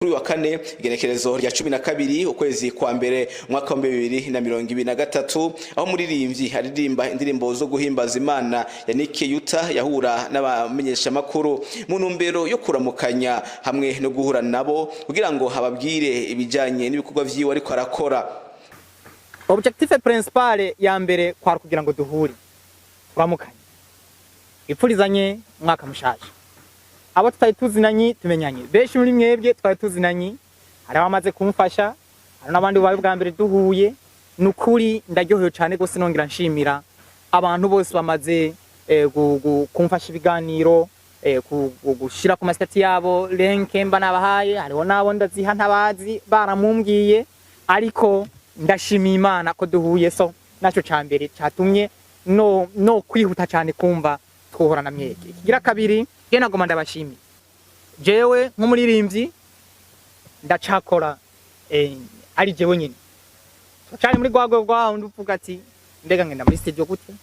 Kuri wa kane igenekerezo rya 12 ukwezi kwa mbere umwaka wa 2023 aho muririmbyi aririmba indirimbo zo guhimbaza Imana Yannick Yuta yahura n'abamenyesha makuru mu ntumbero yo kuramukanya hamwe no guhura nabo kugira ngo hababwire ibijanye n'ibikorwa vyiwe ariko arakora. Objectif principal ya mbere kwari kugira ngo duhure turamukanye ipfurizanye umwaka mushasha. Abo tutari tuzinanye tumenyanye benshi muri mwebwe twari tuzinanye hari abamaze kumfasha hari n'abandi bawe bwa mbere duhuye nukuri ndaryohewe cyane gose nongera nshimira abantu bose bamaze kumfasha ibiganiro gushira ku masitati yabo lenke mba nabahaye hariho nabo ndaziha ntabazi baramumbwiye ariko ndashimiye Imana ko duhuye so naco cyambere cyatumye no kwihuta cyane kumva twohora na mwege. Kigira kabiri je nagoma ndabashimiye jewe nk'umuririmbyi ndacakora ari jewe nyine cyane muri gwagwe gwa nduvuga ati mbega ngenda muri studio gute,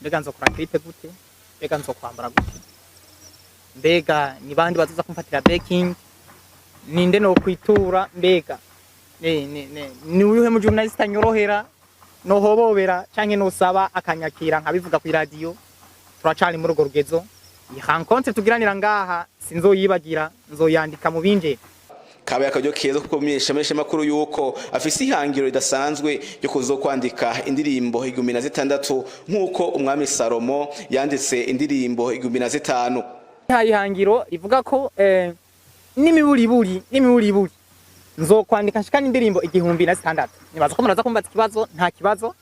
mbega nzokora clip gute, mbega nzokwambara gute, mbega ni bandi bazoza kumfatira backing, ninde no kwitura, mbega ni uyuhe mu journalist anyorohera no hobobera canke no saba akanyakira nkabivuga ku radio. Turacani muri urwo rugezo iyi rencontre tugiranira ngaha sinzoyibagira nzoyandika mu binje. Kabe akajyo keza kuko myesha makuru yuko afise ihangiro ridasanzwe yo kuzokwandika indirimbo 16 nkuko umwami Salomo yanditse indirimbo 15. Hayi hangiro rivuga ko n'imiburi nzokwandika nshikana indirimbo 1600. Nibaza ko muraza kumbaza ikibazo nta kibazo.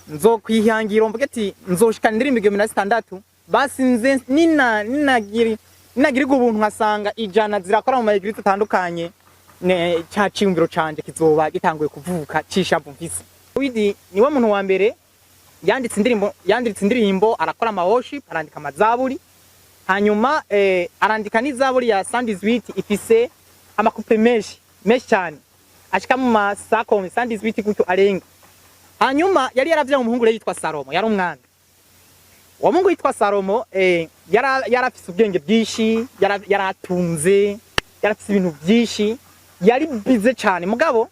Nzokwihangiro mvuge ati nzoshikana indirimbo 16 basi nze ninagira ubuntu nkasanga ijana zirakora mu mayigrite atandukanye cya ciyumviro canje kizoba gitanguye kuvuka cishavu mfise. Widi niwe muntu wa mbere yanditse indirimbo arakora ama worship arandika amazaburi hanyuma arandika n'izaburi ya Sunday Sweet ifise amakupe menshi cyane ashika mu masako Sunday Sweet gutyo arenga. Hanyuma yari yaravye umuhungu yitwa Salomo yari umwana wa Mungu yitwa Salomo yarafise ubwenge bwishi yaratunze yarafise ibintu byishi yari bize cyane mugabo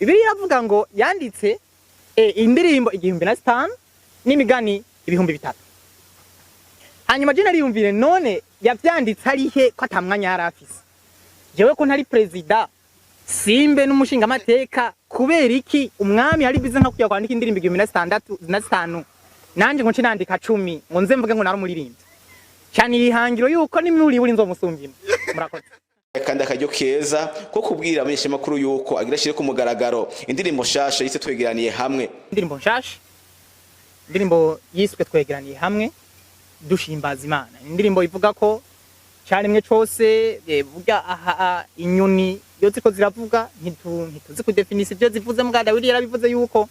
ibiri yavuga ngo yanditse indirimbo 1500 n'imigani 2000. Hanyuma je nariyumvire none yavyanditse arihe ko atamwanya yarafise jewe ko ntari president simbe n'umushinga amateka kubera iki umwami yari bize nka kuya kwandika indirimbo 1605 nanje ngo ncinandika 10 ngo nze mvuge ngo narumuririmbye cyane ihangiro yuko nimuri buri nzomusumbima murakoze. Kandi akajyo keza ko kubwira abanyesha makuru yuko agira shire ku mugaragaro indirimbo shasha yise twegeraniye hamwe. Indirimbo shasha indirimbo yiswe twegeraniye hamwe dushimbaza Imana. Indirimbo ivuga ko cyane mwe cyose vuga inyoni yote ko ziravuga ntituzi ku definition byo zivuze mugada Dawidi yarabivuze yuko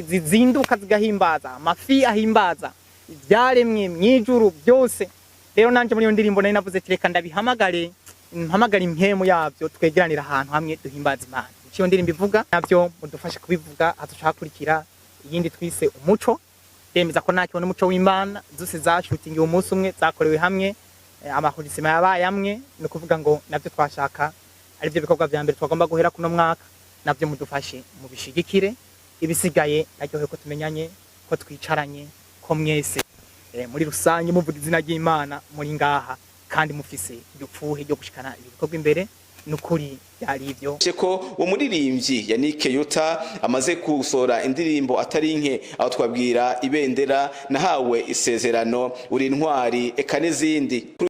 zizinduka zigahimbaza amafi ahimbaza ibyaremwe mwijuru byose. Rero nanje muri yo ndirimbo nari navuze tireka ndabihamagare impemu yavyo twegeranira ahantu hamwe duhimbaza Imana. Ico ndirimbo ivuga navyo mudufashe kubivuga aducakurikira iyindi twise umuco demeza ko nakyo n'umuco w'Imana zose za shooting umunsi umwe zakorewe hamwe amahurisima yabaye amwe no kuvuga ngo navyo twashaka ari byo bikorwa vya mbere twagomba guhera kuno mwaka navyo mudufashe mu bishigikire ibisigaye naryohe ko tumenyanye ko twicaranye ko mwese muri rusange muvuga izina ry'Imana muri ngaha kandi mufise dupfuhe ryo gushikana ibikorwa imbere nukuri yari ivyo ko umuririmbyi Yannick Yuta amaze gusora indirimbo atari nke aho twabwira ibendera nahawe isezerano uri intwari eka n'izindi.